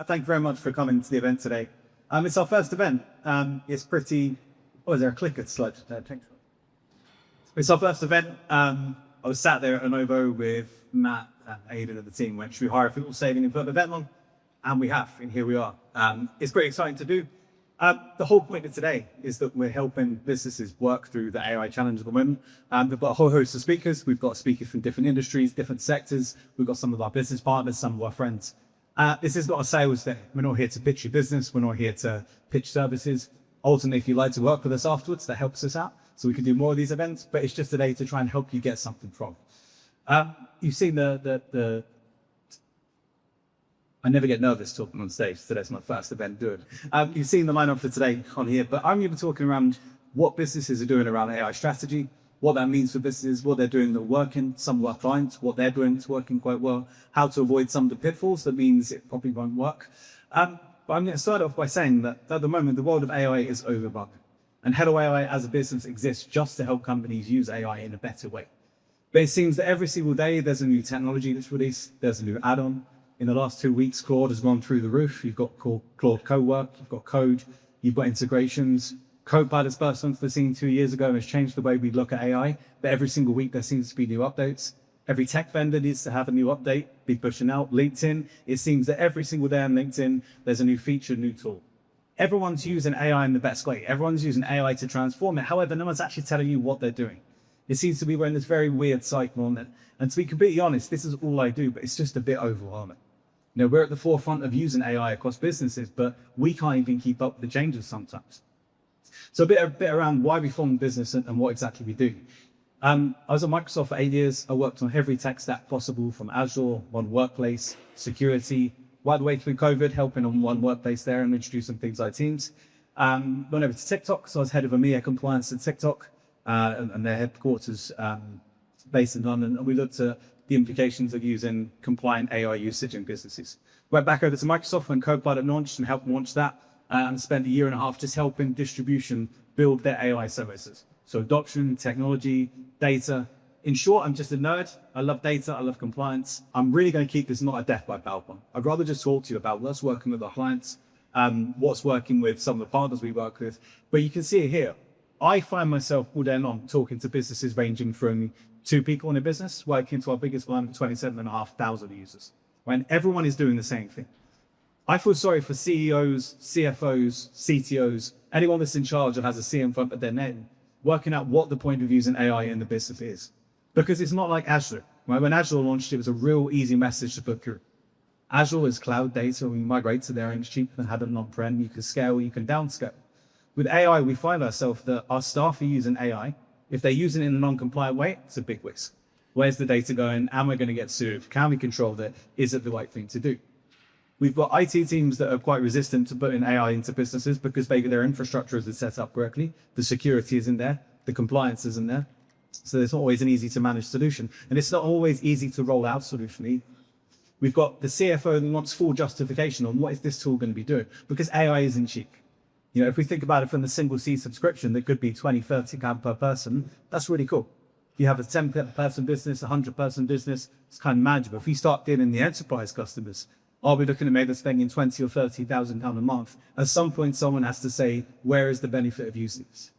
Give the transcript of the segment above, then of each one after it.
Thank you very much for coming to the event today. It's our first event. It's pretty. Oh, is there a clicker slide? Thanks. It's our first event. I was sat there at Lenovo with Matt and Aidan and the team. Went, should we hire a football stadium and put the event on? And we have, and here we are. It's pretty exciting to do. The whole point of today is that we're helping businesses work through the AI challenge at the moment. We've got a whole host of speakers. We've got speakers from different industries, different sectors. We've got some of our business partners, some of our friends. This is not a sales day. We're not here to pitch your business. We're not here to pitch services. Ultimately, if you'd like to work with us afterwards, that helps us out. So we can do more of these events, but it's just a day to try and help you get something from. You've seen I never get nervous talking on stage, so that's my first event doing. You've seen the lineup for today on here, but I'm going to be talking around what businesses are doing around AI strategy, what that means for businesses, what they're doing that are working, some of our clients, what they're doing that's working quite well, how to avoid some of the pitfalls that means it probably won't work. But I'm going to start off by saying that at the moment, the world of AI is overblown. And Hello AI as a business exists just to help companies use AI in a better way. But it seems that every single day there's a new technology that's released, there's a new add-on. In the last 2 weeks, Claude has gone through the roof. You've got Claude Co-work, you've got Code, you've got integrations. Copilot's burst onto the scene 2 years ago and has changed the way we look at AI. But every single week there seems to be new updates. Every tech vendor needs to have a new update, be pushing out. LinkedIn, it seems that every single day on LinkedIn, there's a new feature, new tool. Everyone's using AI in the best way. Everyone's using AI to transform it. However, no one's actually telling you what they're doing. It seems to be we're in this very weird cycle on it. And to be completely honest, this is all I do, but it's just a bit overwhelming. You know, we're at the forefront of using AI across businesses, but we can't even keep up with the changes sometimes. So a bit around why we formed the business and what exactly we do. I was at Microsoft for 8 years. I worked on every tech stack possible from Azure, One Workplace, security, right the way through COVID, helping on One Workplace there and introducing things like Teams. Went over to TikTok, so I was head of EMEA compliance at TikTok and their headquarters based in London. And we looked at the implications of using compliant AI usage in businesses. Went back over to Microsoft when Copilot launched and helped launch that. And spent a year and a half just helping distribution build their AI services. So adoption, technology, data. In short, I'm just a nerd. I love data. I love compliance. I'm really going to keep this not a death by PowerPoint. I'd rather just talk to you about what's working with our clients, what's working with some of the partners we work with. But you can see it here. I find myself all day long talking to businesses ranging from 2 people in a business, working to our biggest client, 27,500 users. When everyone is doing the same thing. I feel sorry for CEOs, CFOs, CTOs, anyone that's in charge and has a C in front of their name, working out what the point of using AI in the business is. Because it's not like Azure. Right? When Azure launched, it was a real easy message to put through. Azure is cloud data. We migrate to there and it's cheaper than having it on-prem. You can scale, you can downscale. With AI, we find ourselves that our staff are using AI. If they're using it in a non-compliant way, it's a big risk. Where's the data going? Am I going to get sued? Can we control that? Is it the right thing to do? We've got IT teams that are quite resistant to putting AI into businesses because their infrastructure isn't set up correctly. The security isn't there. The compliance isn't there. So it's not always an easy to manage solution. And it's not always easy to roll out solution either. We've got the CFO that wants full justification on what is this tool going to be doing because AI isn't cheap. You know, if we think about it from the single seat subscription, that could be 20, 30 pounds per person. That's really cool. If you have a 10-person business, a 100-person business, it's kind of manageable. If we start dealing the enterprise customers, are we looking at maybe spending 20 or 30,000 pounds a month? At some point, someone has to say, where is the benefit of using this?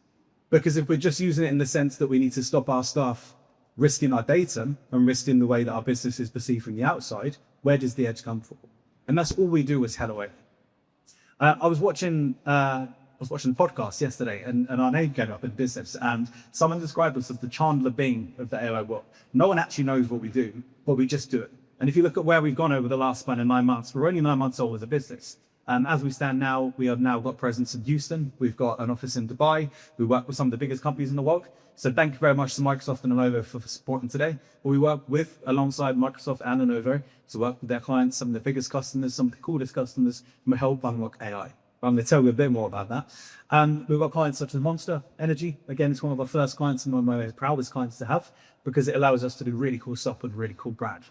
Because if we're just using it in the sense that we need to stop our staff risking our data and risking the way that our business is perceived from the outside, where does the edge come from? And that's all we do as Hello AI. I was watching a podcast yesterday and our name came up in business and someone described us as the Chandler Bing of the AI world. No one actually knows what we do, but we just do it. And if you look at where we've gone over the last 9 months, we're only 9 months old as a business. As we stand now, we have now got presence in Houston. We've got an office in Dubai. We work with some of the biggest companies in the world. So thank you very much to Microsoft and Lenovo for supporting today. But we work with, alongside Microsoft and Lenovo, to work with their clients, some of the biggest customers, some of the coolest customers, and we help unlock AI. I'm going to tell you a bit more about that. We've got clients such as Monster Energy. Again, it's one of our first clients and one of my proudest clients to have because it allows us to do really cool stuff with a really cool brand.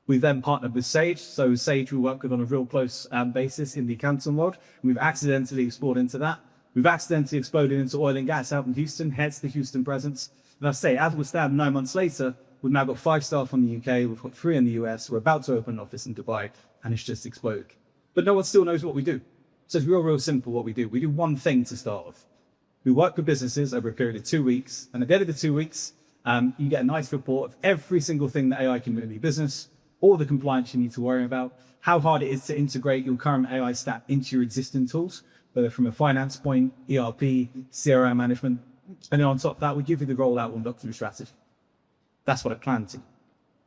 We then partnered with Sage. So Sage we work with on a real close basis in the accounting world. We've accidentally explored into that. We've accidentally exploded into oil and gas out in Houston, hence the Houston presence. And I say, as we stand 9 months later, we've now got 5 staff from the UK, we've got 3 in the US, we're about to open an office in Dubai, and it's just exploded. but no one still knows what we do. So it's real simple what we do. We do one thing to start with. We work with businesses over a period of 2 weeks, and at the end of the 2 weeks, you get a nice report of every single thing that AI can do in your business, all the compliance you need to worry about, how hard it is to integrate your current AI stack into your existing tools, whether from a finance point, ERP, CRM management, and then on top of that, we give you the rollout and walkthrough strategy. That's what I planned to.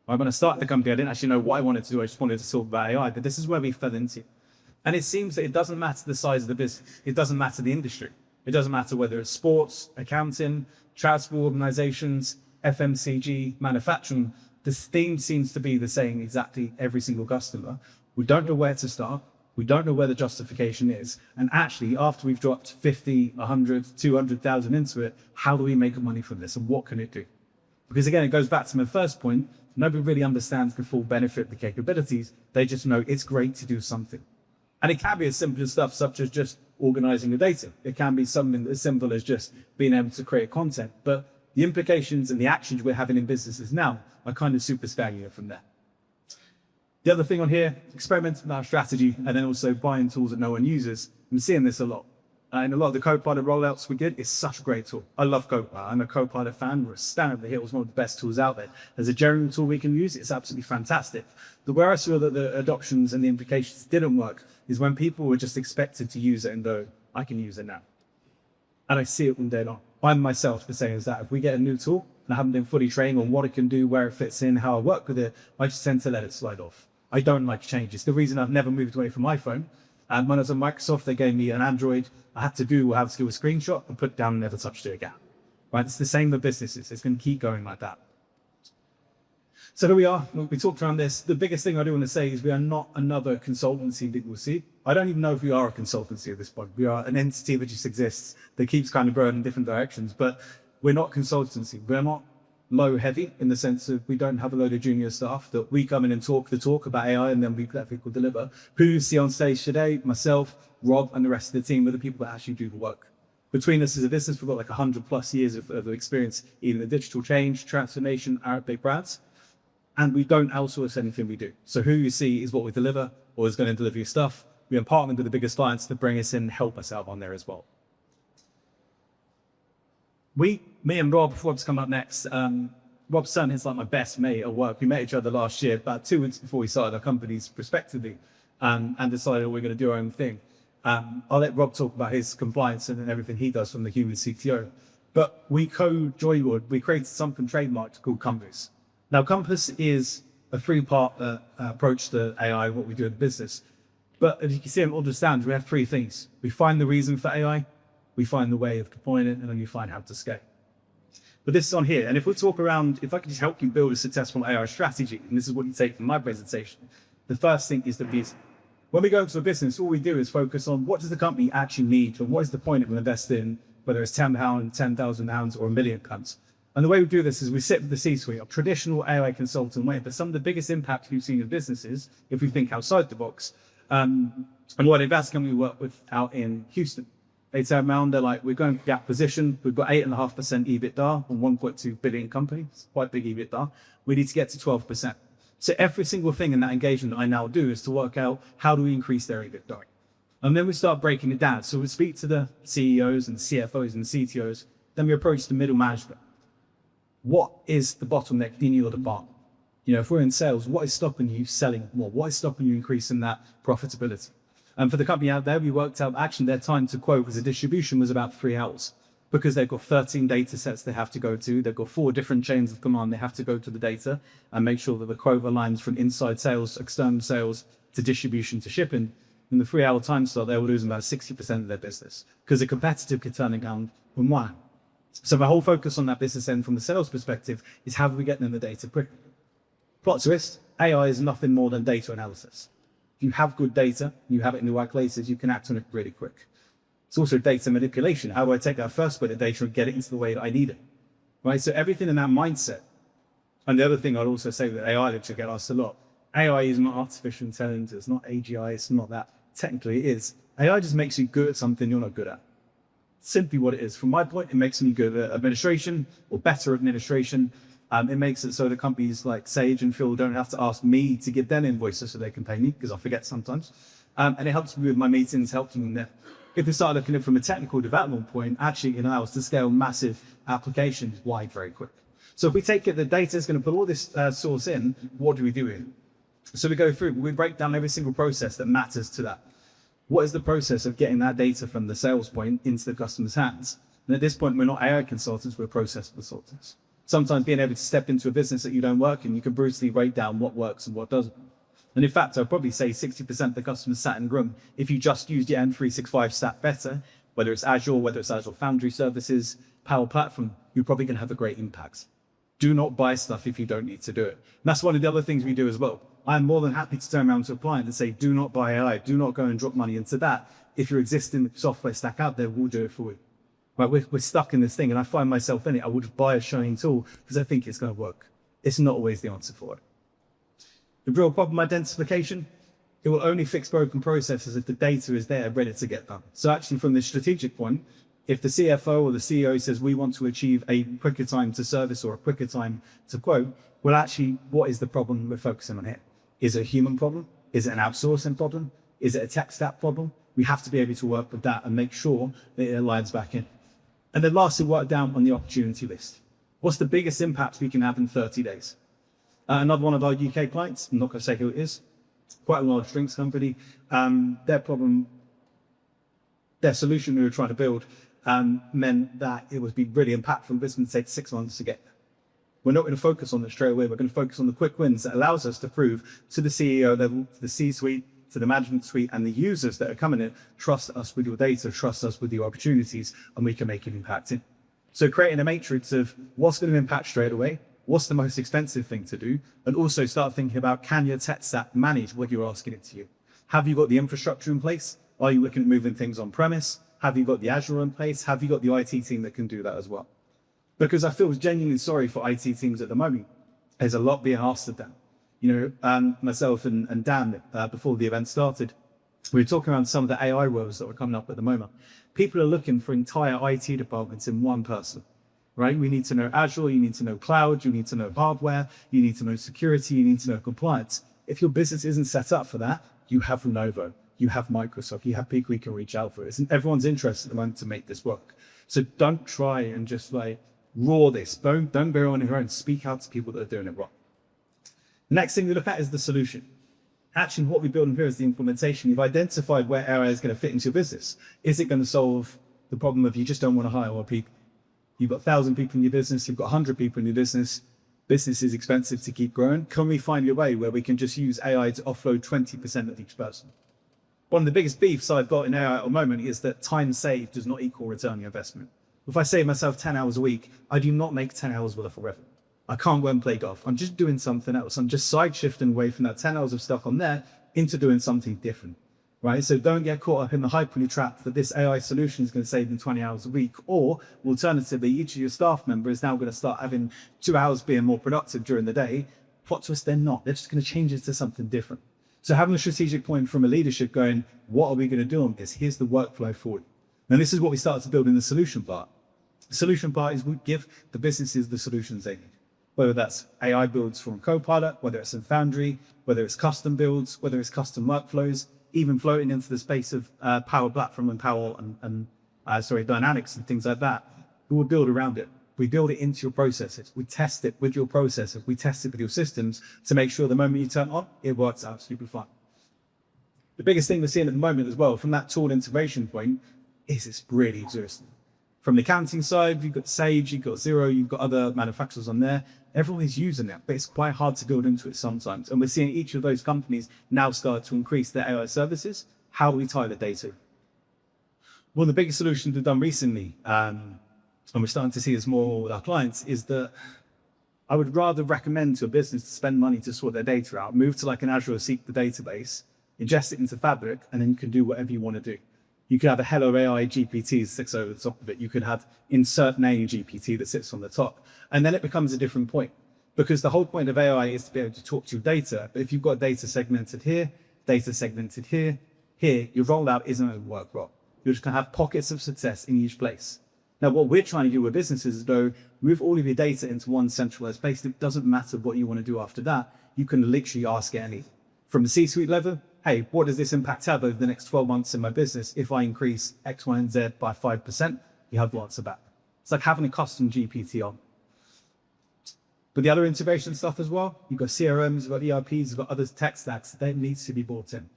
When I started the company, I didn't actually know what I wanted to do. I just wanted to talk about AI, but this is where we fell into. And it seems that it doesn't matter the size of the business. It doesn't matter the industry. It doesn't matter whether it's sports, accounting, transport organizations, FMCG, manufacturing. The theme seems to be the same exactly every single customer. We don't know where to start. We don't know where the justification is. And actually, after we've dropped 50, 100, 200,000 into it, how do we make money from this and what can it do? Because again, it goes back to my first point. Nobody really understands the full benefit of the capabilities. They just know it's great to do something. And it can be as simple as stuff such as just organizing the data. It can be something as simple as just being able to create content. But the implications and the actions we're having in businesses now are kind of super spectacular from there. The other thing on here, experimenting with our strategy and then also buying tools that no one uses. I'm seeing this a lot. And a lot of the Copilot rollouts we did, it's such a great tool. I love Copilot. I'm a Copilot fan. We're a stand up the hill. It's one of the best tools out there. As a general tool we can use, it's absolutely fantastic. But where I saw that the adoptions and the implications didn't work is when people were just expected to use it and go, I can use it now. And I see it all day long. I myself the same as that. If we get a new tool and I haven't been fully trained on what it can do, where it fits in, how I work with it, I just tend to let it slide off. I don't like changes. The reason I've never moved away from iPhone, and when I was at Microsoft, they gave me an Android. I had to do a screenshot and put it down and never touched it again. Right? It's the same with businesses. It's going to keep going like that. So here we are. We talked around this. The biggest thing I do want to say is we are not another consultancy that we'll see. I don't even know if we are a consultancy at this point. We are an entity that just exists that keeps kind of growing in different directions. But we're not consultancy. We're not low heavy in the sense of we don't have a load of junior staff that we come in and talk the talk about AI and then we let people deliver. Who you see on stage today, myself, Rob, and the rest of the team are the people that actually do the work. Between us as a business, we've got like 100+ years of experience in the digital change, transformation, our big brands. And we don't outsource anything we do. So who you see is what we deliver or is going to deliver your stuff. We are partnered with the biggest clients to bring us in, help us out on there as well. Me and Rob's come up next. Rob's son is like my best mate at work. We met each other last year, about 2 weeks before we started our companies respectively, and decided we're going to do our own thing. I'll let Rob talk about his compliance and everything he does from the human CTO. But we we created something trademarked called Compass. Now, Compass is a three-part approach to AI, what we do in the business. But as you can see and understand, we have three things. We find the reason for AI, we find the way of deploying it, and then we find how to scale. But this is on here. And if we talk around, if I can just help you build a successful AI strategy, and this is what you take from my presentation, the first thing is the vision. When we go into a business, all we do is focus on what does the company actually need and what is the point it will invest in, whether it's £10, £10,000 or £1 million. And the way we do this is we sit with the C-suite of traditional AI consultant way, but some of the biggest impacts we've seen in businesses, if we think outside the box, and what invest can we work with out in Houston? They turn around, they're like, we're going for gap position. We've got 8.5% EBITDA on 1.2 billion companies, quite big EBITDA. We need to get to 12%. So every single thing in that engagement that I now do is to work out how do we increase their EBITDA. And then we start breaking it down. So we speak to the CEOs and CFOs and CTOs. Then we approach the middle management. What is the bottleneck in your department? You know, if we're in sales, what is stopping you selling more? What is stopping you increasing that profitability? And for the company out there, we worked out actually their time to quote as a distribution was about 3 hours because they've got 13 data sets they have to go to. They've got 4 different chains of command. They have to go to the data and make sure that the quote aligns from inside sales, external sales to distribution to shipping. In the 3-hour time slot, they were losing about 60% of their business because a competitive could turn it down on one. So the whole focus on that business end from the sales perspective is how do we get them the data quickly? Plot twist, AI is nothing more than data analysis. If you have good data, you have it in the right places, you can act on it really quick. It's also data manipulation. How do I take that first bit of data and get it into the way that I need it? Right? So everything in that mindset. And the other thing I'd also say that AI, which I get asked a lot, AI is not artificial intelligence, it's not AGI, it's not that. Technically it is. AI just makes you good at something you're not good at. Simply what it is. From my point, it makes me good at administration or better administration. It makes it so the companies like Sage and Phil don't have to ask me to give them invoices so they can pay me because I forget sometimes. And it helps me with my meetings, helps me in there. If we start looking at it from a technical development point, actually it allows us to scale massive applications wide very quick. So if we take it, the data is going to put all this source in, what do we do here? So we go through, we break down every single process that matters to that. What is the process of getting that data from the sales point into the customer's hands? And at this point, we're not AI consultants, we're process consultants. Sometimes being able to step into a business that you don't work in, you can brutally break down what works and what doesn't. And in fact, I'd probably say 60% of the customers sat in the room, if you just used your M365 stack better, whether it's Azure, whether it's Azure Foundry Services, Power Platform, you're probably going to have a great impact. Do not buy stuff if you don't need to do it. And that's one of the other things we do as well. I'm more than happy to turn around to a client and say, do not buy AI, do not go and drop money into that. If your existing software stack out there, we'll do it for you. Right, we're stuck in this thing, and I find myself in it. I would just buy a shiny tool because I think it's going to work. It's not always the answer for it. The real problem identification, it will only fix broken processes if the data is there ready to get done. So actually from the strategic point, if the CFO or the CEO says we want to achieve a quicker time to service or a quicker time to quote, well, actually, what is the problem we're focusing on here? Is it a human problem? Is it an outsourcing problem? Is it a tech stack problem? We have to be able to work with that and make sure that it aligns back in. And then lastly, work down on the opportunity list. What's the biggest impact we can have in 30 days? Another one of our UK clients, I'm not going to say who it is, quite a large drinks company. Their solution we were trying to build meant that it would be really impactful, but it's going to take 6 months to get there. We're not going to focus on this straight away. We're going to focus on the quick wins that allows us to prove to the CEO level, to the C-suite, to the management suite, and the users that are coming in, trust us with your data, trust us with your opportunities, and we can make an impact in. So creating a matrix of what's going to impact straight away, what's the most expensive thing to do, and also start thinking about, can your tech stack manage what you're asking it to you? Have you got the infrastructure in place? Are you looking at moving things on premise? Have you got the Azure in place? Have you got the IT team that can do that as well? Because I feel genuinely sorry for IT teams at the moment. There's a lot being asked of them. You know, myself and Dan, before the event started, we were talking around some of the AI roles that were coming up at the moment. People are looking for entire IT departments in one person, right? We need to know Azure, you need to know cloud, you need to know hardware, you need to know security, you need to know compliance. If your business isn't set up for that, you have Lenovo, you have Microsoft, you have people you can reach out for. It's in everyone's interest at the moment to make this work. So don't try and just like raw this. Don't go on your own. Speak out to people that are doing it wrong. The next thing we look at is the solution. Actually, what we're building here is the implementation. You've identified where AI is going to fit into your business. Is it going to solve the problem of you just don't want to hire more people? You've got 1,000 people in your business. You've got 100 people in your business. Business is expensive to keep growing. Can we find a way where we can just use AI to offload 20% of each person? One of the biggest beefs I've got in AI at the moment is that time saved does not equal return on investment. If I save myself 10 hours a week, I do not make 10 hours worth of revenue. I can't go and play golf. I'm just doing something else. I'm just side shifting away from that 10 hours of stuff on there into doing something different, right? So don't get caught up in the hyperbole trap that this AI solution is going to save them 20 hours a week. Or alternatively, each of your staff members is now going to start having 2 hours being more productive during the day. Plot twist, they're not. They're just going to change it to something different. So having a strategic point from a leadership going, what are we going to do on this? Here's the workflow for you. And this is what we started to build in the solution part. The solution part is we give the businesses the solutions they need. Whether that's AI builds from Copilot, whether it's in Foundry, whether it's custom builds, whether it's custom workflows, even floating into the space of Power Platform and Dynamics and things like that. We will build around it. We build it into your processes. We test it with your processes. We test it with your systems to make sure the moment you turn it on, it works absolutely fine. The biggest thing we're seeing at the moment as well, from that tool integration point, is it's really exhausting. From the accounting side, you've got Sage, you've got Xero, you've got other manufacturers on there. Everyone is using it, but it's quite hard to build into it sometimes. And we're seeing each of those companies now start to increase their AI services. How do we tie the data? One of the biggest solutions we've done recently, and we're starting to see this more with our clients, is that I would rather recommend to a business to spend money to sort their data out, move to like an Azure Seek the database, ingest it into Fabric, and then you can do whatever you want to do. You could have a Hello AI GPT that sits over the top of it. You could have insert name GPT that sits on the top. And then it becomes a different point, because the whole point of AI is to be able to talk to your data. But if you've got data segmented here, data segmented here, your rollout isn't going to work well. You're just going to have pockets of success in each place. Now, what we're trying to do with businesses is though, move all of your data into one centralized place. It doesn't matter what you want to do after that. You can literally ask it anything. From the C-suite level, hey, what does this impact have over the next 12 months in my business if I increase X, Y, and Z by 5%? You have the answer back. It's like having a custom GPT on. But the other integration stuff as well, you've got CRMs, you've got ERPs, you've got other tech stacks that needs to be brought in.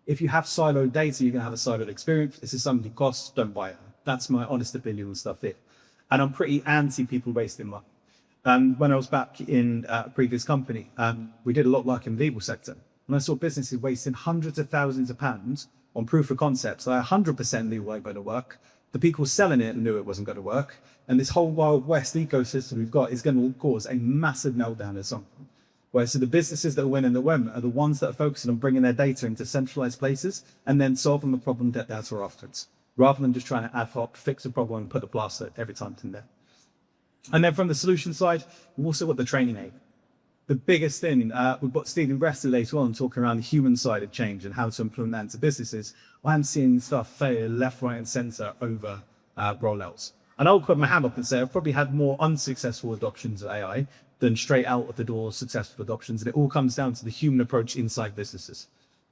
If you have siloed data, you're going to have a siloed experience. This is something that costs, don't buy it. That's my honest opinion on stuff here. And I'm pretty anti people wasting money. When I was back in a previous company, we did a lot of work in the legal sector. And I saw businesses wasting hundreds of thousands of pounds on proof of concepts. So 100% knew it wasn't going to work. The people selling it knew it wasn't going to work. And this whole Wild West ecosystem we've got is going to cause a massive meltdown at some point. Whereas so the businesses that are winning the win are the ones that are focusing on bringing their data into centralized places and then solving the problem that that's afterwards, rather than just trying to ad hoc fix a problem and put a plaster every time it's in there. And then from the solution side, we've also got the training aid. The biggest thing, we've got Stephen Brester later on talking around the human side of change and how to implement that into businesses. I'm seeing stuff fail left, right, and center over rollouts. And I'll put my hand up and say I've probably had more unsuccessful adoptions of AI than straight out of the door successful adoptions. And it all comes down to the human approach inside businesses.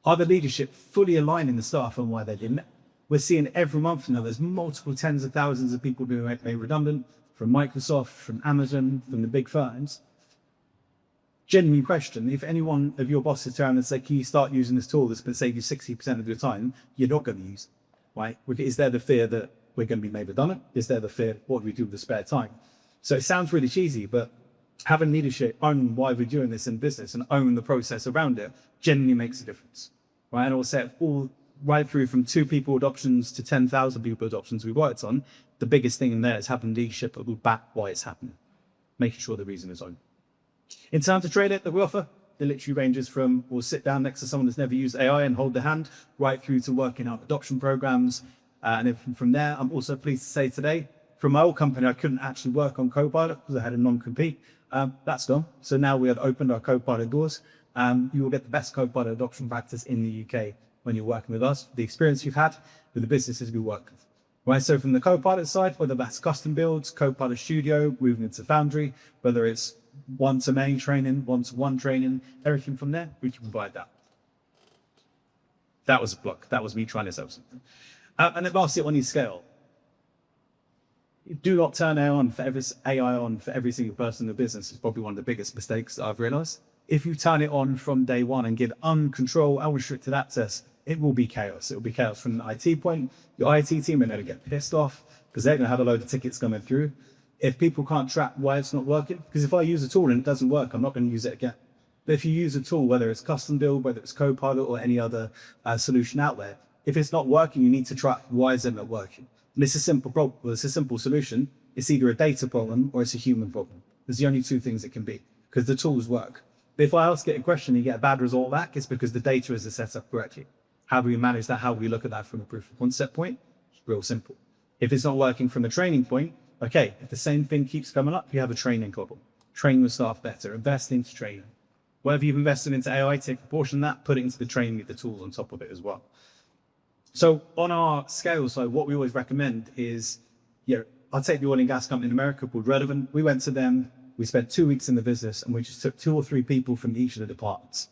Are the leadership fully aligning the staff on why they didn't? We're seeing every month now there's multiple tens of thousands of people being made redundant from Microsoft, from Amazon, from the big firms. Genuine question, if any one of your bosses turn around and say, can you start using this tool that's going to save you 60% of your time, you're not going to use it, right? Is there the fear that we're going to be made redundant? Is there the fear, what do we do with the spare time? So it sounds really cheesy, but having leadership own why we're doing this in business and own the process around it genuinely makes a difference, right? And I'll say all right through from 2 people adoptions to 10,000 people adoptions we worked on, the biggest thing in there is having leadership that will back why it's happening, making sure the reason is owned. In terms of training that we offer, it literally ranges from we'll sit down next to someone that's never used AI and hold their hand, right through to working out adoption programs. And then from there, I'm also pleased to say today, from my old company, I couldn't actually work on Copilot because I had a non-compete. That's gone. So now we have opened our Copilot doors. You will get the best Copilot adoption practice in the UK when you're working with us, the experience you've had with the businesses we work with. Right, so from the Copilot side, whether that's custom builds, Copilot Studio, moving into Foundry, whether it's one-to-many training, one-to-one training, everything from there, we can provide that. That was a block. That was me trying to sell something. And then lastly, on your scale, do not turn AI on for every single person in the business. It's probably one of the biggest mistakes that I've realized. If you turn it on from day one and give uncontrolled, unrestricted access, it will be chaos. It will be chaos from the IT point. Your IT team are going to get pissed off because they're going to have a load of tickets coming through. If people can't track why it's not working, because if I use a tool and it doesn't work, I'm not going to use it again. But if you use a tool, whether it's custom build, whether it's Copilot or any other solution out there, if it's not working, you need to track why is it not working. And it's a simple problem. Well, it's a simple solution. It's either a data problem or it's a human problem. There's the only 2 things it can be because the tools work. But if I ask it a question and you get a bad result back, it's because the data isn't set up correctly. How do we manage that? How do we look at that from a proof of concept point? It's real simple. If it's not working from a training point, okay, if the same thing keeps coming up, you have a training problem. Train your staff better, invest into training. Whatever you've invested into AI, take a portion of that, put it into the training of the tools on top of it as well. So on our scale side, what we always recommend is, I'll take the oil and gas company in America called Relevant. We went to them, we spent 2 weeks in the business and we just took 2 or 3 people from each of the departments.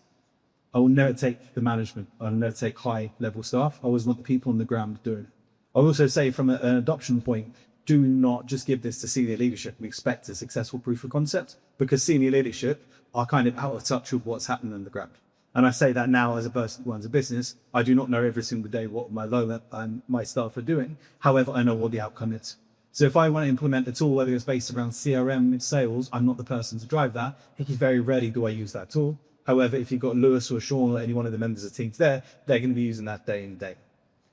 I will never take the management. I will never take high level staff. I always want the people on the ground doing it. I will also say from an adoption point, do not just give this to senior leadership. We expect a successful proof of concept because senior leadership are kind of out of touch with what's happening on the ground. And I say that now as a person who runs a business. I do not know every single day what my low level and my staff are doing. However, I know what the outcome is. So if I want to implement a tool, whether it's based around CRM, sales, I'm not the person to drive that. It is very rarely do I use that tool. However, if you've got Lewis or Sean or any one of the members of the teams there, they're going to be using that day in day.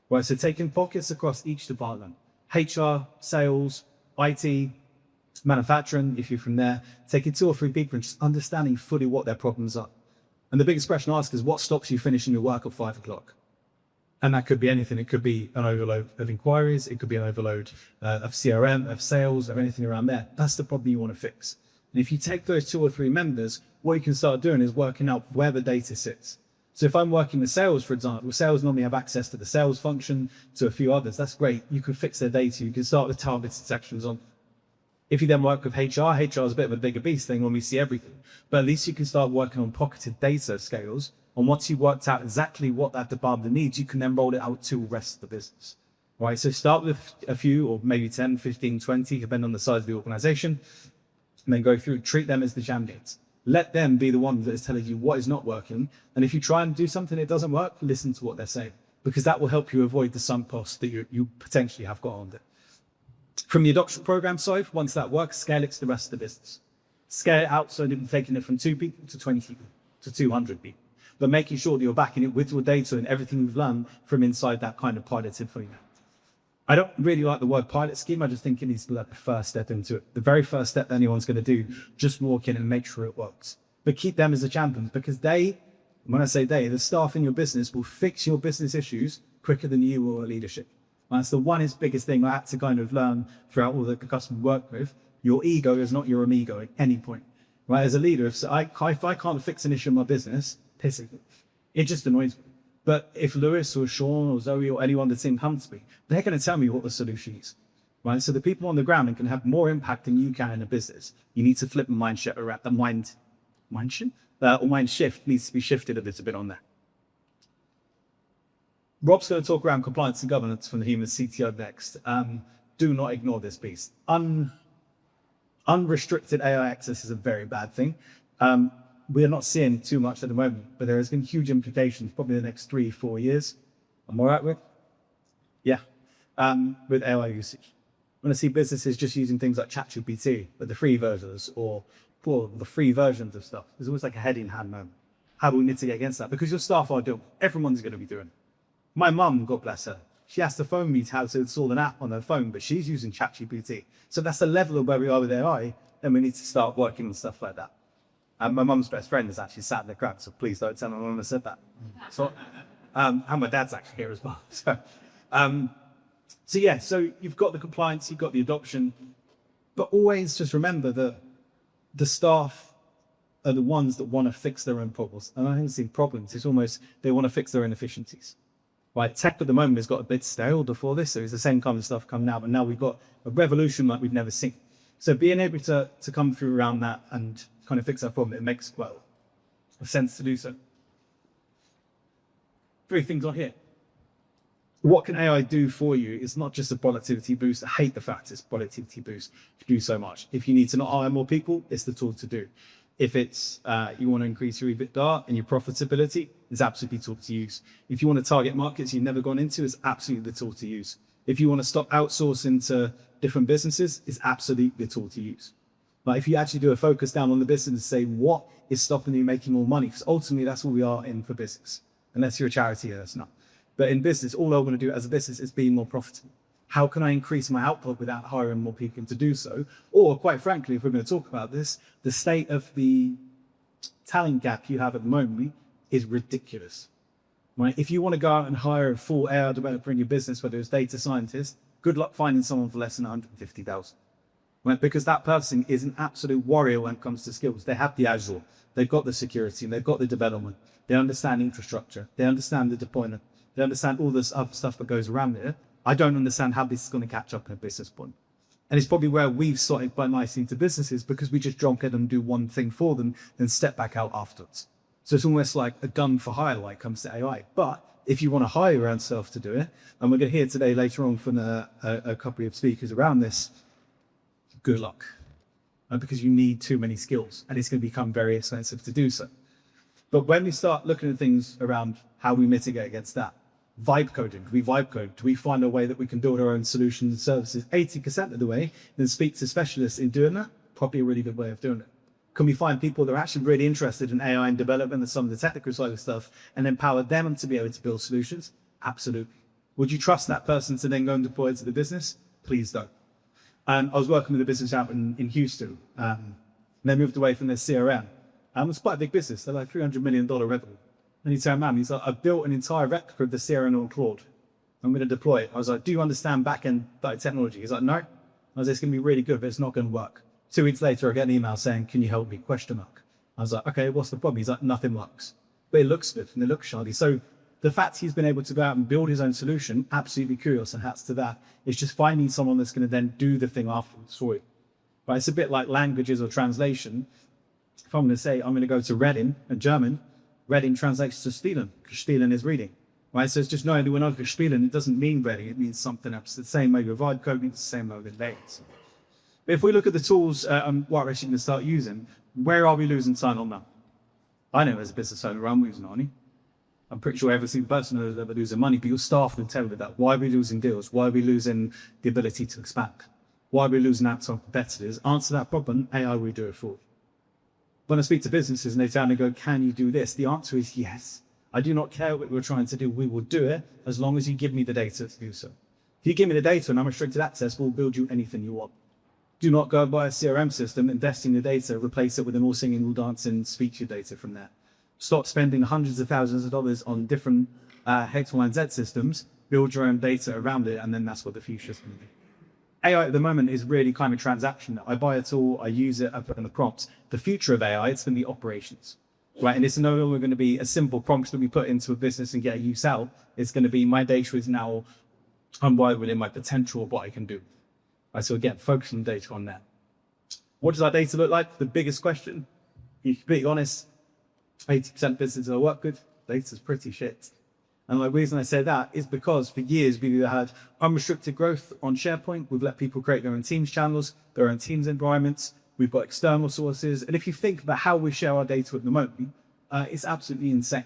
Right, so taking pockets across each department, HR, sales, IT, manufacturing, if you're from there, taking 2 or 3 people and just understanding fully what their problems are. And the biggest question to ask is what stops you finishing your work at 5 o'clock? And that could be anything. It could be an overload of inquiries. It could be an overload of CRM, of sales, of anything around there. That's the problem you want to fix. And if you take those 2 or 3 members, what you can start doing is working out where the data sits. So if I'm working with sales, for example, sales normally have access to the sales function, to a few others. That's great. You can fix their data. You can start with targeted sections on. If you then work with HR is a bit of a bigger beast. They normally see everything. But at least you can start working on pocketed data scales And once you've worked out exactly what that department needs, you can then roll it out to the rest of the business. Right, so start with a few, or maybe 10, 15, 20, depending on the size of the organization, and then go through, treat them as the champions. Let them be the one that is telling you what is not working. And if you try and do something that doesn't work, listen to what they're saying, because that will help you avoid the sunk cost that you potentially have got on it. From the adoption program side, once that works, scale it to the rest of the business. Scale it out so that you're taking it from 2 people to 20 people to 200 people, but making sure that you're backing it with your data and everything you've learned from inside that kind of piloted format. I don't really like the word pilot scheme. I just think it needs to be like the first step into it. The very first step that anyone's going to do, just walk in and make sure it works. But keep them as the champions, because they, when I say they, the staff in your business will fix your business issues quicker than you or leadership. And that's the biggest thing I had to kind of learn throughout all the customers we work with. Your ego is not your amigo at any point. Right? As a leader, if I can't fix an issue in my business, pissing, it just annoys me. But if Lewis or Sean or Zoe or anyone that's in comes to me, they're going to tell me what the solution is, right? So the people on the ground and can have more impact than you can in a business. You need to flip the mind shift around. The mind shift needs to be shifted a little bit on that. Rob's going to talk around compliance and governance from the human CTO next. Do not ignore this piece. Unrestricted AI access is a very bad thing. We are not seeing too much at the moment, but there has been huge implications probably the next 3-4 years. Am I right with? Yeah. With AI usage. When I see businesses just using things like ChatGPT, but the free versions or the free versions of stuff, there's always like a head in hand moment. How do we mitigate against that? Because your staff are doing, everyone's going to be doing it. My mum, God bless her, she has to phone me how to install an app on her phone, but she's using ChatGPT. So that's the level of where we are with AI. Then we need to start working on stuff like that. My mum's best friend is actually sat in the crowd, so please don't tell my mum I said that. So, and my dad's actually here as well. So yeah, so you've got the compliance, you've got the adoption, but always just remember that the staff are the ones that want to fix their own problems. And I think it's in problems, it's almost, they want to fix their inefficiencies. Right, tech at the moment has got a bit stale before this, so it's the same kind of stuff coming out, but now we've got a revolution like we've never seen. So being able to come through around that and kind of fix that problem, it makes quite a sense to do so. 3 things on here. What can AI do for you? It's not just a productivity boost. I hate the fact it's productivity boost to do so much. If you need to not hire more people, it's the tool to do. If it's you want to increase your EBITDA and your profitability, it's absolutely the tool to use. If you want to target markets you've never gone into, it's absolutely the tool to use. If you want to stop outsourcing to different businesses, it's absolutely the tool to use. But if you actually do a focus down on the business and say, what is stopping you making more money? Because ultimately that's what we are in for business. Unless you're a charity, that's not. But in business, all I want to do as a business is be more profitable. How can I increase my output without hiring more people to do so? Or quite frankly, if we're going to talk about this, the state of the talent gap you have at the moment is ridiculous. Right? If you want to go out and hire a full AI developer in your business, whether it's data scientist, good luck finding someone for less than 150,000. Right? Because that person is an absolute warrior when it comes to skills. They have the Azure, they've got the security, and they've got the development. They understand infrastructure, they understand the deployment, they understand all this other stuff that goes around it. I don't understand how this is going to catch up in a business point. And it's probably where we've started quite nicely into businesses, because we just jump in and do one thing for them, then step back out afterwards. So it's almost like a gun for hire when it comes to AI. But if you want to hire your own self to do it, and we're going to hear today later on from a couple of speakers around this, good luck. Because you need too many skills, and it's going to become very expensive to do so. But when we start looking at things around how we mitigate against that, vibe coding, do we vibe code? Do we find a way that we can build our own solutions and services 80% of the way, then speak to specialists in doing that? Probably a really good way of doing it. Can we find people that are actually really interested in AI and development and some of the technical side of stuff, and empower them to be able to build solutions? Absolutely. Would you trust that person to then go and deploy it to the business? Please don't. And I was working with a business out in Houston, and they moved away from their CRM. It's quite a big business. They're like $300 million revenue. And he turned around, he's like, I've built an entire replica of the CRM on Claude. I'm going to deploy it. I was like, do you understand back-end technology? He's like, no. I was like, it's going to be really good, but it's not going to work. 2 weeks later, I get an email saying, can you help me? Question mark. I was like, okay, what's the problem? He's like, nothing works. But it looks good and it looks shiny. So the fact he's been able to go out and build his own solution, absolutely curious, and hats to that. It's just finding someone that's going to then do the thing afterwards for you. But it's a bit like languages or translation. If I'm going to say, I'm going to go to Reading, in German, Reading translates to spielen, because spielen is reading, right? So it's just knowing that when I go spielen, it doesn't mean reading, it means something else. The same way with vibe coding, it's the same way with layers. But if we look at the tools what we're actually going to start using, where are we losing time on that? I know as a business owner, I'm losing money. I'm pretty sure every single person knows that they're losing money, but your staff will tell you that. Why are we losing deals? Why are we losing the ability to expand? Why are we losing out to our competitors? Answer that problem, AI will do it for you. When I speak to businesses and they tell me, go, can you do this? The answer is yes. I do not care what we're trying to do. We will do it as long as you give me the data to do so. If you give me the data and I'm restricted access, we'll build you anything you want. Do not go buy a CRM system, invest in the data, replace it with an all singing, all dancing speech data from there. Stop spending hundreds of thousands of dollars on different X, Y, and Z systems, build your own data around it, and then that's what the future is going to be. AI at the moment is really kind of transactional. I buy a tool, I use it, I put in the prompts. The future of AI, it's going to be operations, right? And it's no longer going to be a simple prompt that we put into a business and get a use out. It's going to be my data is now unwired within my potential of what I can do. Right, so again, focus on data on that. What does our data look like? The biggest question, to be completely honest, 80% of businesses I work with, data's pretty shit. And the reason I say that is because for years we've either had unrestricted growth on SharePoint, we've let people create their own Teams channels, their own Teams environments, we've got external sources. And if you think about how we share our data at the moment, it's absolutely insane.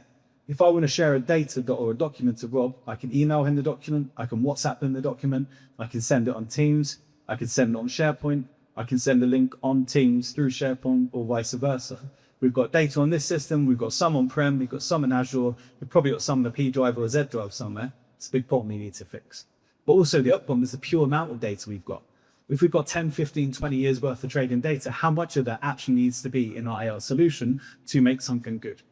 If I want to share a data or a document to Rob, I can email him the document, I can WhatsApp him the document, I can send it on Teams, I can send it on SharePoint, I can send the link on Teams through SharePoint or vice versa. We've got data on this system, we've got some on-prem, we've got some in Azure, we've probably got some in a P drive or a Z drive somewhere. It's a big problem we need to fix. But also the other problem is the pure amount of data we've got. If we've got 10, 15, 20 years worth of trading data, how much of that actually needs to be in our AI solution to make something good?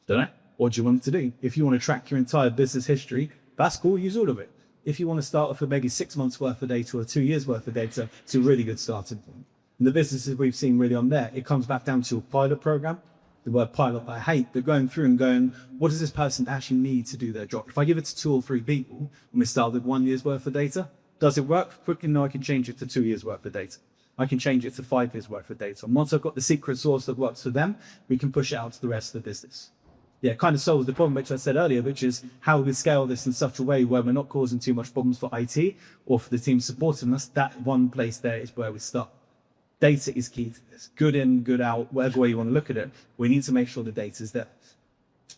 Don't know. What do you want to do? If you want to track your entire business history, that's cool, use all of it. If you want to start off with maybe 6 months worth of data or 2 years worth of data, it's a really good starting point. And the businesses we've seen really on there, it comes back down to a pilot program. The word pilot I hate, but going through and going, what does this person actually need to do their job? If I give it to 2 or 3 people and we start with 1 year's worth of data, does it work? Quickly, no, I can change it to 2 years worth of data. I can change it to 5 years worth of data. And once I've got the secret source that works for them, we can push it out to the rest of the business. Yeah, it kind of solves the problem which I said earlier, which is how we scale this in such a way where we're not causing too much problems for IT or for the team supporting us. That one place there is where we start. Data is key to this. Good in, good out, whatever way you want to look at it. We need to make sure the data is there.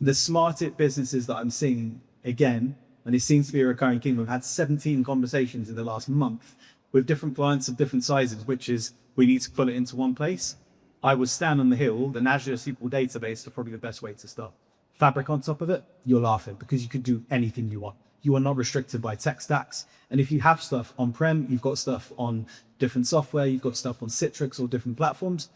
The smartest businesses that I'm seeing, again, and it seems to be a recurring theme, we've had 17 conversations in the last month with different clients of different sizes, which is we need to put it into one place. I would stand on the hill, the Azure SQL database is probably the best way to start. Fabric on top of it, you're laughing because you could do anything you want. You are not restricted by tech stacks. And if you have stuff on-prem, you've got stuff on different software, you've got stuff on Citrix or different platforms,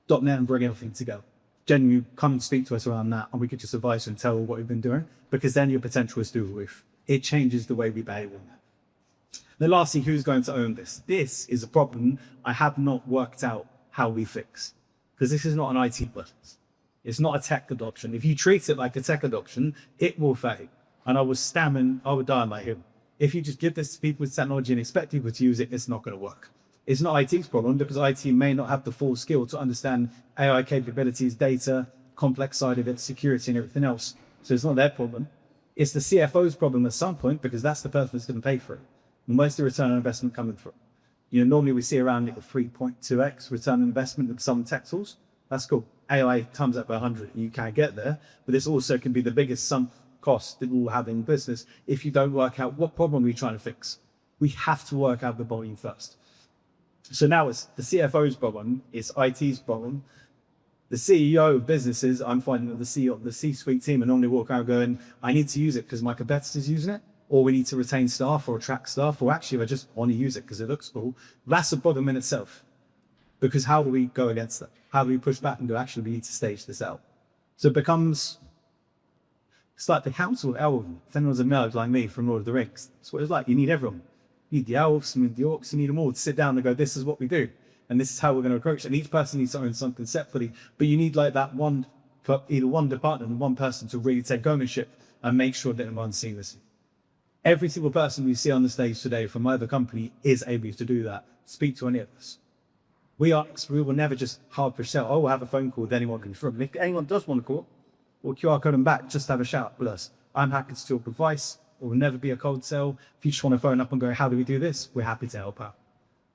.NET and bring everything together. Genuinely come and speak to us around that and we could just advise you and tell what we've been doing because then your potential is through the roof. It changes the way we behave on that. Then lastly, who's going to own this? This is a problem I have not worked out how we fix because this is not an IT business. It's not a tech adoption. If you treat it like a tech adoption, it will fail. And I was stammering, I would die like him. If you just give this to people with technology and expect people to use it, it's not going to work. It's not IT's problem because IT may not have the full skill to understand AI capabilities, data, complex side of it, security and everything else. So it's not their problem. It's the CFO's problem at some point because that's the person that's going to pay for it. And where's the return on investment coming from? You know, normally we see around a 3.2x return on investment with some tech tools. That's cool. AI comes up by 100 and you can't get there, but this also can be the biggest sunk cost that we'll have in business if you don't work out what problem we're trying to fix. We have to work out the volume first. So now it's the CFO's problem, it's IT's problem. The CEO of businesses, I'm finding that the CEO of the C-suite team and normally walk out going, I need to use it because my competitor's using it, or we need to retain staff or attract staff, or actually I just want to use it because it looks cool. That's a problem in itself. Because how do we go against that? How do we push back and go, actually, we need to stage this out? So it becomes, it's like the council elf. If anyone's a nerd like me from Lord of the Rings, that's what it's like. You need everyone. You need the elves, you need the orcs, you need them all to sit down and go, this is what we do. And this is how we're going to approach it. And each person needs to own something separately. But you need like that one, either one department and one person to really take ownership and make sure that everyone's seamless. Every single person we see on the stage today from either company is able to do that. Speak to any of us. We will never just hard push sell. Oh, we'll have a phone call with anyone confirm. If anyone does want to call, or QR code them back, just have a shout with us. I'm happy to talk advice. It will never be a cold sell. If you just want to phone up and go, how do we do this? We're happy to help out.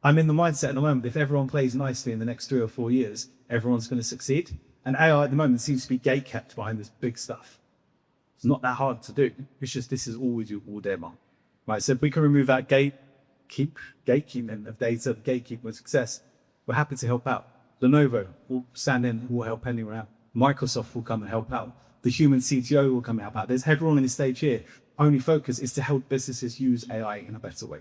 I'm in the mindset at the moment, if everyone plays nicely in the next 3 or 4 years, everyone's going to succeed. And AI at the moment seems to be gate-kept behind this big stuff. It's not that hard to do. It's just this is all we do all day long. Right, so if we can remove that gatekeeping of data, gatekeeping of success, we're happy to help out. Lenovo will stand in, will help anyone out. Microsoft will come and help out. The human CTO will come and help out. There's everyone on this stage here. Only focus is to help businesses use AI in a better way.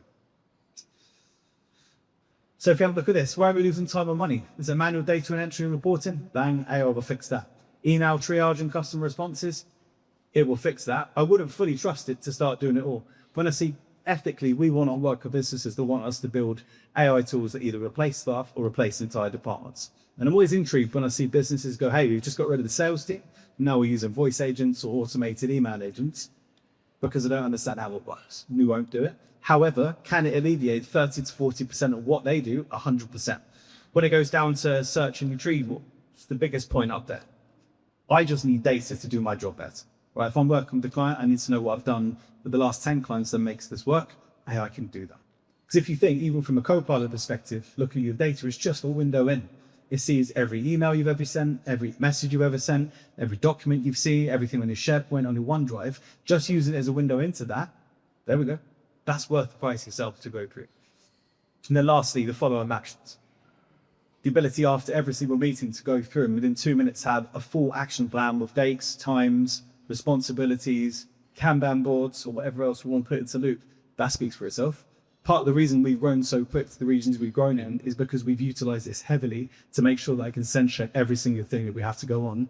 So if you have a look at this, why are we losing time and money? There's a manual data and entry and reporting. Bang, AI will fix that. Email triage and customer responses, it will fix that. I wouldn't fully trust it to start doing it all. When I see ethically, we will not work with businesses that want us to build AI tools that either replace staff or replace entire departments. And I'm always intrigued when I see businesses go, hey, we've just got rid of the sales team. Now we're using voice agents or automated email agents, because I don't understand how it works. We won't do it. However, can it alleviate 30 to 40% of what they do? 100%. When it goes down to search and retrieval, it's the biggest point up there. I just need data to do my job better. Right? If I'm working with a client, I need to know what I've done with the last 10 clients that makes this work. AI can do that. Because if you think, even from a Copilot perspective, looking at your data is just a window in. It sees every email you've ever sent, every message you've ever sent, every document you've seen, everything on your SharePoint, on your OneDrive. Just use it as a window into that. There we go. That's worth the price yourself to go through. And then lastly, the follow-up actions. The ability after every single meeting to go through and within 2 minutes have a full action plan with dates, times, responsibilities, Kanban boards, or whatever else we want to put into loop. That speaks for itself. Part of the reason we've grown so quick to the regions we've grown in is because we've utilized this heavily to make sure that I can sense check every single thing that we have to go on,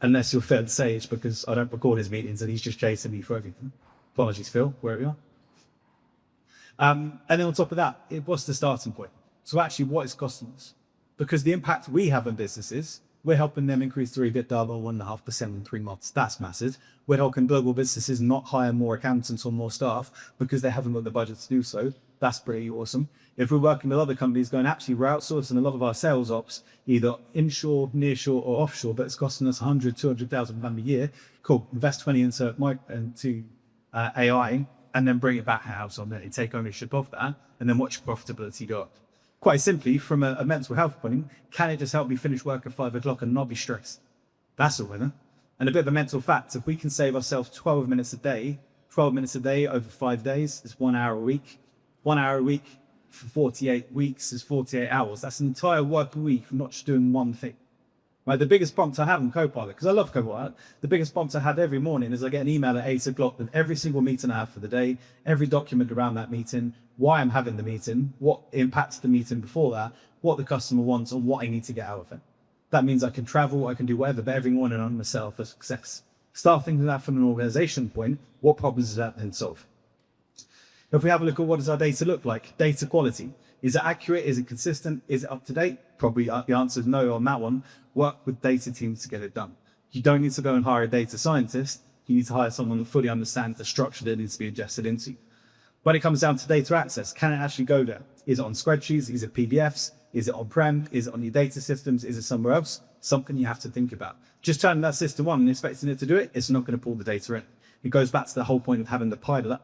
unless you're Phil Sage, because I don't record his meetings and he's just chasing me for everything. Apologies, Phil, wherever you are. And then on top of that, what's the starting point? So actually, what is costing us? Because the impact we have on businesses, we're helping them increase their EBITDA by 1.5% in 3 months. That's massive. We're helping global businesses not hire more accountants or more staff because they haven't got the budget to do so. That's pretty awesome. If we're working with other companies going, actually, we're outsourcing a lot of our sales ops, either inshore, nearshore, or offshore, but it's costing us 100, 200,000 pounds a year. Cool. Invest 20 into AI, and then bring it back house on it, take ownership of that, and then watch profitability go up. Quite simply, from a mental health point, can it just help me finish work at 5 o'clock and not be stressed? That's a winner. And a bit of a mental fact, if we can save ourselves 12 minutes a day over 5 days, it's 1 hour a week. 1 hour a week for 48 weeks is 48 hours. That's an entire work a week from not just doing one thing. Right, the biggest prompt I have in Copilot, because I love Copilot, the biggest prompt I have every morning is I get an email at 8 o'clock with every single meeting I have for the day, every document around that meeting, why I'm having the meeting, what impacts the meeting before that, what the customer wants, and what I need to get out of it. That means I can travel, I can do whatever, but every morning I'm myself for success. Start thinking of that from an organization point, what problems does that then solve? If we have a look at what does our data look like, data quality. Is it accurate? Is it consistent? Is it up to date? Probably the answer is no on that one. Work with data teams to get it done. You don't need to go and hire a data scientist. You need to hire someone that fully understands the structure that needs to be ingested into. When it comes down to data access, can it actually go there? Is it on spreadsheets? Is it PDFs? Is it on-prem? Is it on your data systems? Is it somewhere else? Something you have to think about. Just turning that system on and expecting it to do it, it's not going to pull the data in. It goes back to the whole point of having the pilot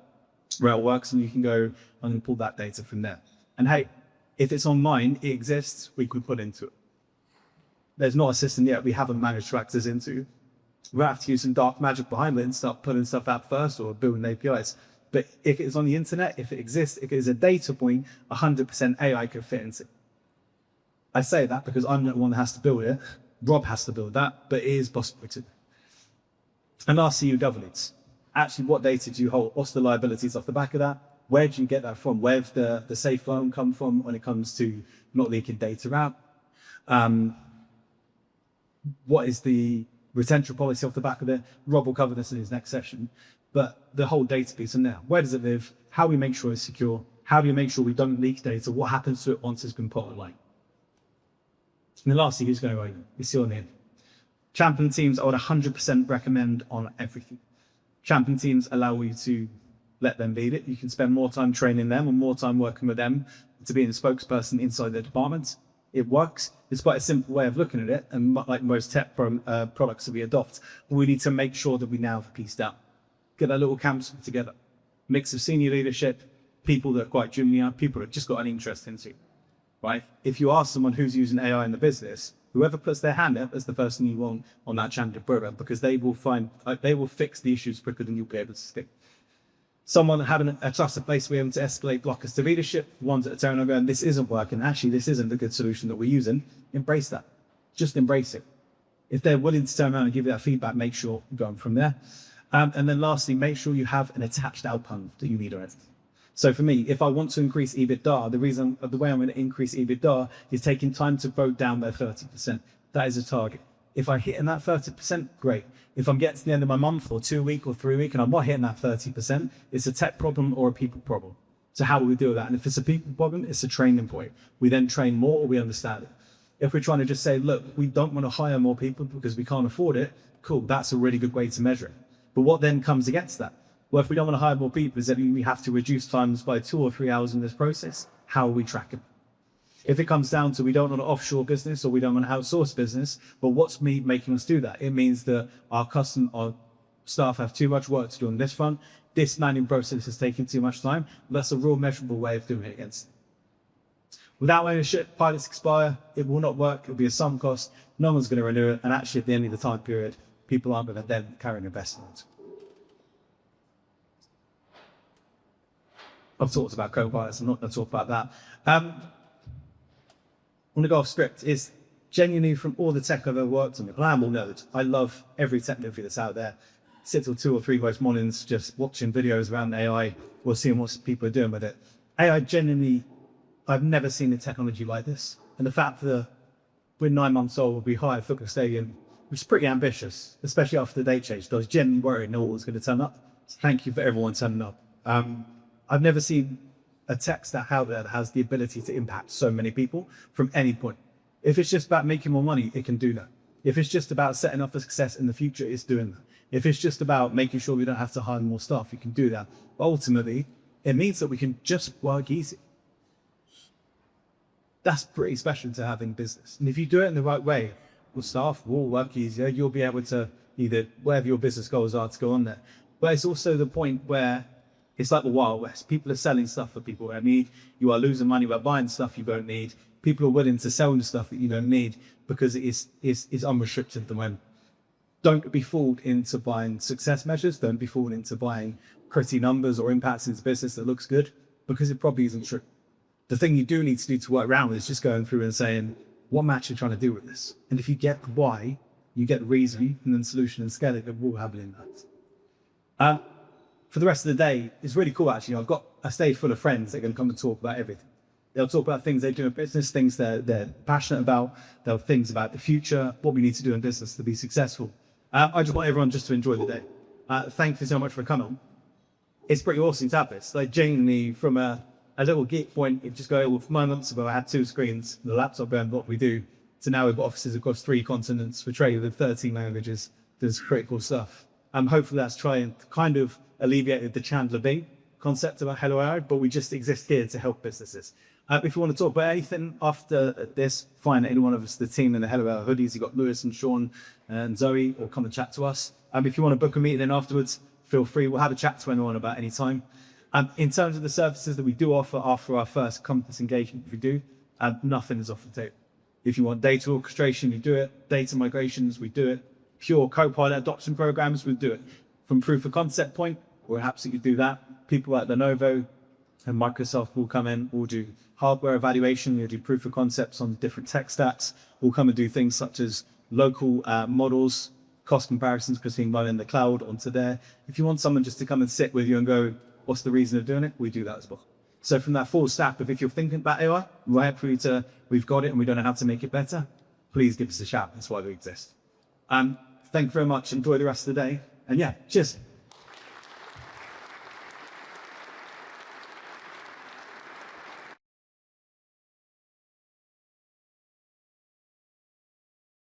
where it works, and you can go and pull that data from there. And hey, if it's online, it exists, we could put into it. There's not a system yet we haven't managed to access into. We'll have to use some dark magic behind it and start putting stuff out first or building APIs. But if it's on the internet, if it exists, if it is a data point, 100% AI could fit into it. I say that because I'm not the one that has to build it. Rob has to build that, but it is possible to. And lastly, your governance. Actually, what data do you hold? What's the liabilities off the back of that? Where do you get that from? Where did the safe loan come from when it comes to not leaking data out? What is the retention policy off the back of it? Rob will cover this in his next session. But the whole data piece in there, where does it live? How do we make sure it's secure? How do we make sure we don't leak data? What happens to it once it's been put online? And the lastly, who's going to win? You see on the end. Champion teams, I would 100% recommend on everything. Champion teams allow you to let them lead it. You can spend more time training them and more time working with them to being a spokesperson inside their department. It works. It's quite a simple way of looking at it. And like most tech products that we adopt, we need to make sure that we now have pieced out. Get that little council together. Mix of senior leadership, people that are quite junior, people that just got an interest into it, right? If you ask someone who's using AI in the business, whoever puts their hand up is the person you want on that champion program, because they will fix the issues quicker than you'll be able to stick. Someone having a trusted place to be able to escalate blockers to leadership, ones that are turning over and this isn't working, actually this isn't the good solution that we're using, embrace that. Just embrace it. If they're willing to turn around and give you that feedback, make sure you're going from there. And then lastly, make sure you have an attached outcome that you need on it. So for me, if I want to increase EBITDA, the way I'm going to increase EBITDA is taking time to vote down by 30%. That is a target. If I hit in that 30%, great. If I'm getting to the end of my month or 2 week or 3 week and I'm not hitting that 30%, it's a tech problem or a people problem. So how do we deal with that? And if it's a people problem, it's a training point. We then train more or we understand it. If we're trying to just say, look, we don't want to hire more people because we can't afford it, cool, that's a really good way to measure it. But what then comes against that? Well, if we don't want to hire more people, does that mean we have to reduce times by 2 or 3 hours in this process? How are we tracking? If it comes down to we don't want an offshore business or we don't want an outsourced business, but what's making us do that? It means that our staff have too much work to do on this front. This managing process is taking too much time. That's a real measurable way of doing it against it. Without ownership, pilots expire. It will not work. It'll be a sum cost. No one's going to renew it. And actually, at the end of the time period, people aren't going to then carry an investment. I've talked about co-pilots. I'm not going to talk about that. I want to go off script. Is genuinely from all the tech I've ever worked on, and I am all nerd. I love every technology that's out there. Sit till 2 or 3 most mornings just watching videos around AI or seeing what people are doing with it. AI genuinely, I've never seen a technology like this. And the fact that we're 9 months old, we hired Football Stadium, which is pretty ambitious, especially after the date change. I was genuinely worried no one was going to turn up. So thank you for everyone turning up. I've never seen a tech stack out there that has the ability to impact so many people from any point. If it's just about making more money, it can do that. If it's just about setting up for success in the future, it's doing that. If it's just about making sure we don't have to hire more staff, you can do that. But ultimately, it means that we can just work easy. That's pretty special to have in business. And if you do it in the right way, well, staff will work easier. You'll be able to either, whatever your business goals are, to go on there. But it's also the point where it's like the Wild West. People are selling stuff for people who don't need. You are losing money by buying stuff you don't need. People are willing to sell the stuff that you don't need because it is unrestricted at the moment. Don't be fooled into buying success measures. Don't be fooled into buying pretty numbers or impacts into business that looks good, because it probably isn't true. The thing you do need to do to work around is just going through and saying, what match are you trying to do with this? And if you get the why, you get the reason, and then solution and scale it will have an impact. For the rest of the day, it's really cool actually. I've got a stage full of friends that are going to come and talk about everything. They'll talk about things they do in business, things they're passionate about. They'll things about the future, what we need to do in business to be successful. I just want everyone just to enjoy the day. Thank you so much for coming. It's pretty awesome to have this. Like genuinely from a little geek point, it just go, well, 9 months ago, I had 2 screens, the laptop and what we do. So now we've got offices across 3 continents, we're trading with 13 languages. There's critical stuff. Hopefully that's trying to kind of alleviate the Chandler Bing concept about Hello AI, but we just exist here to help businesses. If you want to talk about anything after this, find any one of us, the team in the Hello AI hoodies. You've got Lewis and Sean and Zoe, or come and chat to us. If you want to book a meeting then afterwards, feel free. We'll have a chat to anyone about any time. In terms of the services that we do offer after our first Compass engagement, if we do, nothing is off the table. If you want data orchestration, we do it. Data migrations, we do it. Pure Copilot adoption programs, we do it. From proof of concept point, we'll absolutely do that. People like Lenovo and Microsoft will come in, we'll do hardware evaluation, we'll do proof of concepts on different tech stacks. We'll come and do things such as local models, cost comparisons, because we can run in the cloud onto there. If you want someone just to come and sit with you and go, what's the reason of doing it? We do that as well. So from that full stack of if you're thinking about AI, we're happy for you to, we've got it and we don't know how to make it better, please give us a shout. That's why we exist. Thank you very much. Enjoy the rest of the day. And yeah, cheers.